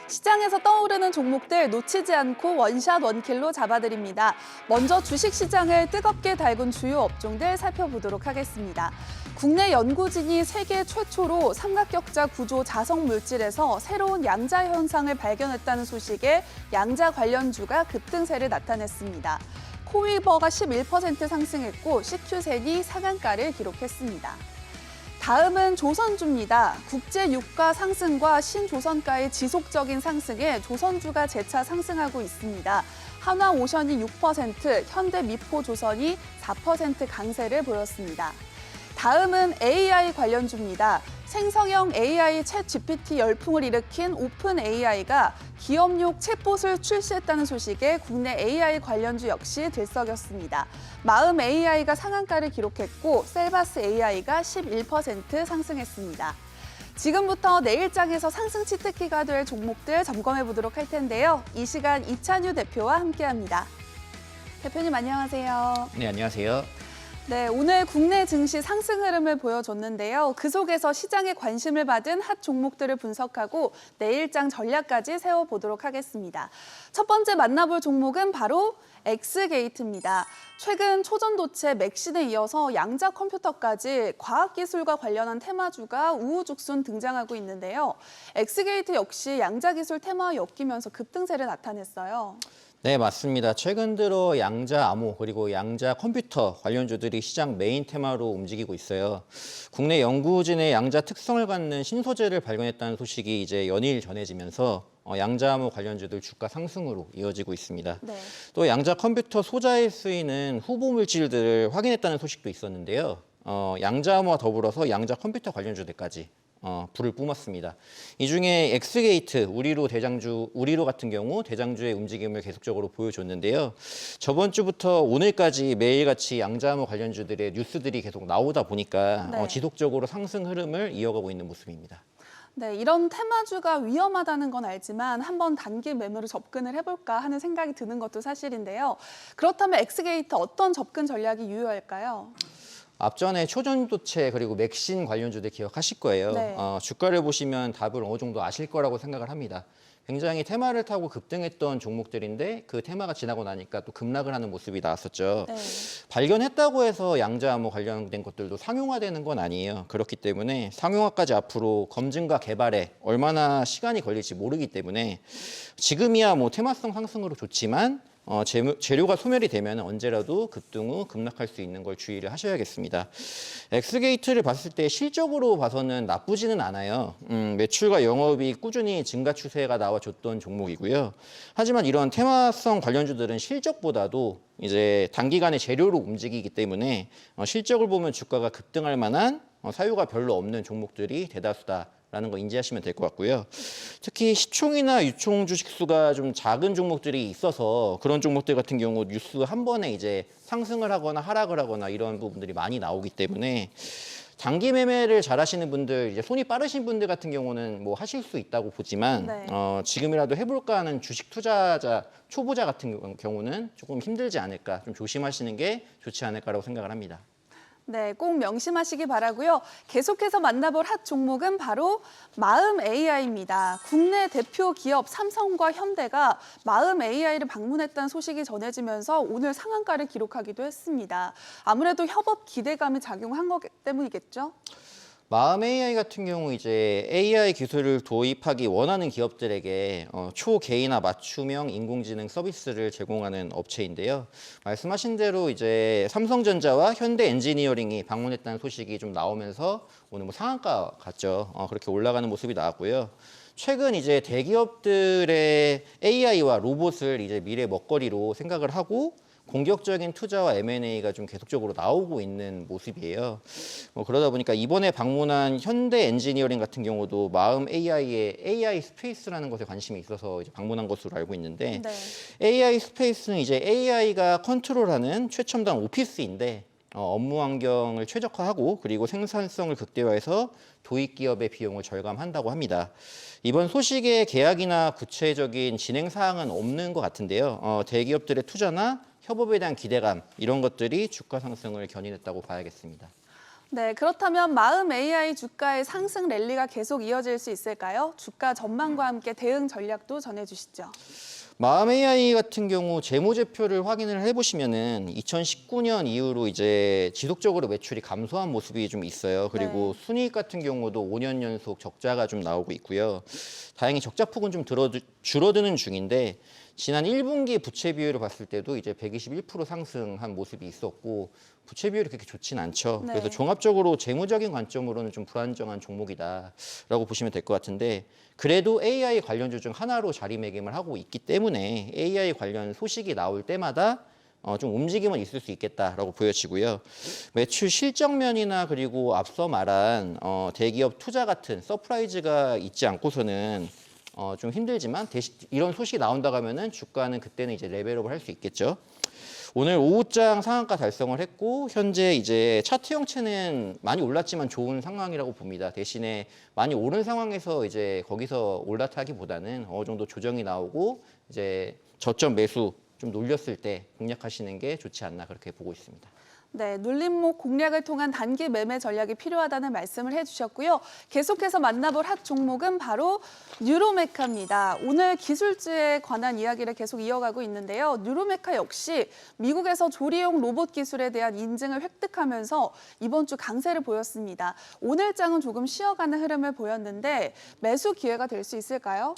시장에서 떠오르는 종목들 놓치지 않고 원샷 원킬로 잡아드립니다. 먼저 주식시장을 뜨겁게 달군 주요 업종들 살펴보도록 하겠습니다. 국내 연구진이 세계 최초로 삼각격자 구조 자석 물질에서 새로운 양자 현상을 발견했다는 소식에 양자 관련주가 급등세를 나타냈습니다. 코이버가 11% 상승했고 CQ센이 상한가를 기록했습니다. 다음은 조선주입니다. 국제 유가 상승과 신조선가의 지속적인 상승에 조선주가 재차 상승하고 있습니다. 한화오션이 6%, 현대미포조선이 4% 강세를 보였습니다. 다음은 AI 관련주입니다. 생성형 AI 챗 GPT 열풍을 일으킨 오픈 AI가 기업용 챗봇을 출시했다는 소식에 국내 AI 관련주 역시 들썩였습니다. 마음 AI가 상한가를 기록했고 셀바스 AI가 11% 상승했습니다. 지금부터 내일장에서 상승 치트키가 될 종목들 점검해 보도록 할 텐데요. 이 시간 이찬유 대표와 함께합니다. 대표님 안녕하세요. 네, 안녕하세요. 네, 오늘 국내 증시 상승 흐름을 보여줬는데요. 그 속에서 시장에 관심을 받은 핫 종목들을 분석하고 내일장 전략까지 세워보도록 하겠습니다. 첫 번째 만나볼 종목은 바로 엑스게이트입니다. 최근 초전도체 맥신에 이어서 양자 컴퓨터까지 과학기술과 관련한 테마주가 우후죽순 등장하고 있는데요. 엑스게이트 역시 양자기술 테마와 엮이면서 급등세를 나타냈어요. 네, 맞습니다. 최근 들어 양자 암호 그리고 양자 컴퓨터 관련주들이 시장 메인 테마로 움직이고 있어요. 국내 연구진의 양자 특성을 갖는 신소재를 발견했다는 소식이 이제 연일 전해지면서 양자 암호 관련주들 주가 상승으로 이어지고 있습니다. 네. 또 양자 컴퓨터 소자에 쓰이는 후보 물질들을 확인했다는 소식도 있었는데요. 양자 암호와 더불어서 양자 컴퓨터 관련주들까지 불을 뿜었습니다. 이 중에 엑스게이트, 우리로 같은 경우 대장주의 움직임을 계속적으로 보여줬는데요. 저번 주부터 오늘까지 매일같이 양자암호 관련주들의 뉴스들이 계속 나오다 보니까 네. 지속적으로 상승 흐름을 이어가고 있는 모습입니다. 네, 이런 테마주가 위험하다는 건 알지만 한번 단기 매매로 접근을 해볼까 하는 생각이 드는 것도 사실인데요. 그렇다면 엑스게이트 어떤 접근 전략이 유효할까요? 앞전에 초전도체 그리고 맥신 관련주들 기억하실 거예요. 네. 주가를 보시면 답을 어느 정도 아실 거라고 생각을 합니다. 굉장히 테마를 타고 급등했던 종목들인데 그 테마가 지나고 나니까 또 급락을 하는 모습이 나왔었죠. 네. 발견했다고 해서 양자암호 관련된 것들도 상용화되는 건 아니에요. 그렇기 때문에 상용화까지 앞으로 검증과 개발에 얼마나 시간이 걸릴지 모르기 때문에 지금이야 뭐 테마성 상승으로 좋지만 재료가 소멸이 되면 언제라도 급등 후 급락할 수 있는 걸 주의를 하셔야겠습니다. 엑스게이트를 봤을 때 실적으로 봐서는 나쁘지는 않아요. 매출과 영업이익 꾸준히 증가 추세가 나와줬던 종목이고요. 하지만 이런 테마성 관련주들은 실적보다도 이제 단기간에 재료로 움직이기 때문에 실적을 보면 주가가 급등할 만한 사유가 별로 없는 종목들이 대다수다. 라는 거 인지하시면 될 것 같고요. 특히 시총이나 유총 주식수가 좀 작은 종목들이 있어서 그런 종목들 같은 경우 뉴스 한 번에 이제 상승을 하거나 하락을 하거나 이런 부분들이 많이 나오기 때문에 단기 매매를 잘 하시는 분들, 이제 손이 빠르신 분들 같은 경우는 뭐 하실 수 있다고 보지만 네. 지금이라도 해볼까 하는 주식 투자자, 초보자 같은 경우는 조금 힘들지 않을까, 좀 조심하시는 게 좋지 않을까라고 생각을 합니다. 네, 꼭 명심하시기 바라고요. 계속해서 만나볼 핫 종목은 바로 마음 AI입니다. 국내 대표 기업 삼성과 현대가 마음 AI를 방문했다는 소식이 전해지면서 오늘 상한가를 기록하기도 했습니다. 아무래도 협업 기대감이 작용한 것 때문이겠죠? 마음 AI 같은 경우 이제 AI 기술을 도입하기 원하는 기업들에게 초개인화 맞춤형 인공지능 서비스를 제공하는 업체인데요. 말씀하신 대로 이제 삼성전자와 현대 엔지니어링이 방문했다는 소식이 좀 나오면서 오늘 뭐 상한가 같죠. 그렇게 올라가는 모습이 나왔고요. 최근 이제 대기업들의 AI와 로봇을 이제 미래 먹거리로 생각을 하고 공격적인 투자와 M&A가 좀 계속적으로 나오고 있는 모습이에요. 그러다 보니까 이번에 방문한 현대 엔지니어링 같은 경우도 마음 AI의 AI 스페이스라는 것에 관심이 있어서 이제 방문한 것으로 알고 있는데 네. AI 스페이스는 이제 AI가 컨트롤하는 최첨단 오피스인데 업무 환경을 최적화하고 그리고 생산성을 극대화해서 도입 기업의 비용을 절감한다고 합니다. 이번 소식에 계약이나 구체적인 진행 사항은 없는 것 같은데요. 대기업들의 투자나 협업에 대한 기대감 이런 것들이 주가 상승을 견인했다고 봐야겠습니다. 네, 그렇다면 마음 AI 주가의 상승 랠리가 계속 이어질 수 있을까요? 주가 전망과 함께 대응 전략도 전해주시죠. 마음 AI 같은 경우 재무제표를 확인을 해보시면은 2019년 이후로 이제 지속적으로 매출이 감소한 모습이 좀 있어요. 그리고 네. 순이익 같은 경우도 5년 연속 적자가 좀 나오고 있고요. 다행히 적자폭은 좀 줄어드는 중인데 지난 1분기 부채 비율을 봤을 때도 이제 121% 상승한 모습이 있었고 부채 비율이 그렇게 좋진 않죠. 네. 그래서 종합적으로 재무적인 관점으로는 좀 불안정한 종목이다라고 보시면 될 것 같은데 그래도 AI 관련주 중 하나로 자리매김을 하고 있기 때문에 AI 관련 소식이 나올 때마다 좀 움직임은 있을 수 있겠다라고 보여지고요. 매출 실적면이나 그리고 앞서 말한 대기업 투자 같은 서프라이즈가 있지 않고서는 좀 힘들지만 대신 이런 소식이 나온다고 하면은 주가는 그때는 이제 레벨업을 할 수 있겠죠. 오늘 오후장 상한가 달성을 했고 현재 이제 차트 형체는 많이 올랐지만 좋은 상황이라고 봅니다. 대신에 많이 오른 상황에서 이제 거기서 올라타기보다는 어느 정도 조정이 나오고 이제 저점 매수 좀 놀렸을 때 공략하시는 게 좋지 않나 그렇게 보고 있습니다. 네, 눌림목 공략을 통한 단기 매매 전략이 필요하다는 말씀을 해주셨고요. 계속해서 만나볼 핫 종목은 바로 뉴로메카입니다. 오늘 기술주에 관한 이야기를 계속 이어가고 있는데요. 뉴로메카 역시 미국에서 조리용 로봇 기술에 대한 인증을 획득하면서 이번 주 강세를 보였습니다. 오늘장은 조금 쉬어가는 흐름을 보였는데 매수 기회가 될 수 있을까요?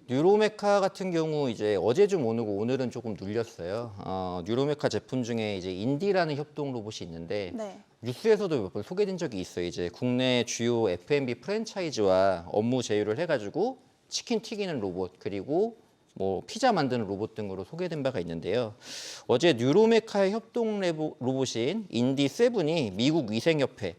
뉴로메카 같은 경우 이제 어제 좀 오르고 오늘은 조금 눌렸어요. 뉴로메카 제품 중에 이제 인디라는 협동 로봇이 있는데 네. 뉴스에서도 몇 번 소개된 적이 있어요. 이제 국내 주요 F&B 프랜차이즈와 업무 제휴를 해가지고 치킨 튀기는 로봇 그리고 뭐 피자 만드는 로봇 등으로 소개된 바가 있는데요. 어제 뉴로메카의 협동 로봇인 인디7이 미국 위생협회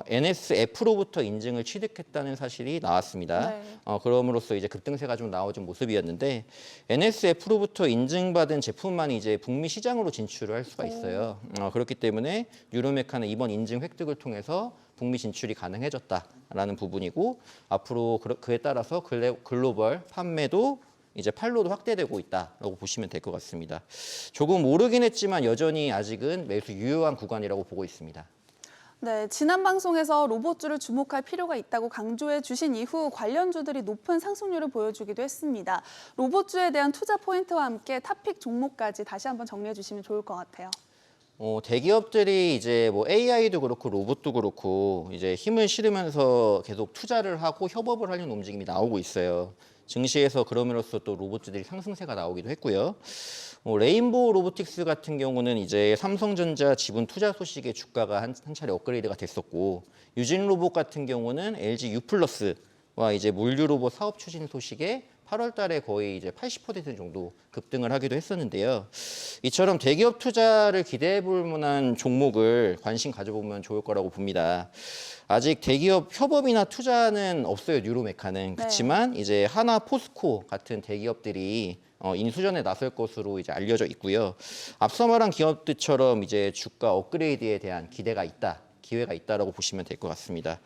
NSF로부터 인증을 취득했다는 사실이 나왔습니다. 네. 그럼으로써 이제 급등세가 좀 나오는 모습이었는데 NSF로부터 인증받은 제품만이 이제 북미 시장으로 진출을 할 수가 있어요. 그렇기 때문에 뉴로메카는 이번 인증 획득을 통해서 북미 진출이 가능해졌다라는 부분이고 앞으로 그에 따라서 글로벌 판매도 이제 판로도 확대되고 있다라고 보시면 될 것 같습니다. 조금 오르긴 했지만 여전히 아직은 매수 유효한 구간이라고 보고 있습니다. 네, 지난 방송에서 로봇주를 주목할 필요가 있다고 강조해 주신 이후 관련주들이 높은 상승률을 보여주기도 했습니다. 로봇주에 대한 투자 포인트와 함께 탑픽 종목까지 다시 한번 정리해 주시면 좋을 것 같아요. 대기업들이 이제 뭐 AI도 그렇고 로봇도 그렇고 이제 힘을 실으면서 계속 투자를 하고 협업을 하려는 움직임이 나오고 있어요. 증시에서 그럼으로써 또 로봇들이 상승세가 나오기도 했고요. 레인보우 로보틱스 같은 경우는 이제 삼성전자 지분 투자 소식에 주가가 한 차례 업그레이드가 됐었고 유진 로봇 같은 경우는 LG U+와 이제 물류 로봇 사업 추진 소식에 8월 달에 거의 이제 80% 정도 급등을 하기도 했었는데요. 이처럼 대기업 투자를 기대해 볼 만한 종목을 관심 가져보면 좋을 거라고 봅니다. 아직 대기업 협업이나 투자는 없어요, 뉴로메카는. 그렇지만 이제 하나, 포스코 같은 대기업들이 인수전에 나설 것으로 이제 알려져 있고요. 앞서 말한 기업들처럼 이제 주가 업그레이드에 대한 기대가 있다, 기회가 있다라고 보시면 될 것 같습니다.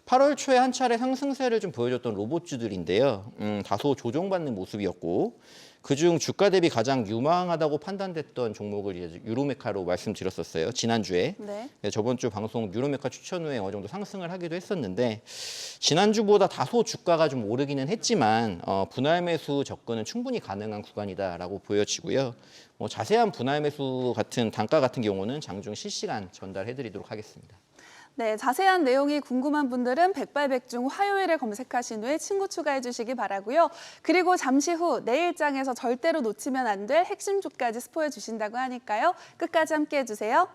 8월 초에 한 차례 상승세를 좀 보여줬던 로봇주들인데요. 다소 조정받는 모습이었고 그중 주가 대비 가장 유망하다고 판단됐던 종목을 이제 유로메카로 말씀드렸었어요. 지난주에. 네. 저번 주 방송 유로메카 추천 후에 어느 정도 상승을 하기도 했었는데 지난주보다 다소 주가가 좀 오르기는 했지만 분할 매수 접근은 충분히 가능한 구간이다라고 보여지고요. 자세한 분할 매수 같은 단가 같은 경우는 장중 실시간 전달해드리도록 하겠습니다. 네, 자세한 내용이 궁금한 분들은 백발백중 화요일에 검색하신 후에 친구 추가해 주시기 바라고요. 그리고 잠시 후 내일장에서 절대로 놓치면 안 될 핵심 주까지 스포해 주신다고 하니까요. 끝까지 함께해 주세요.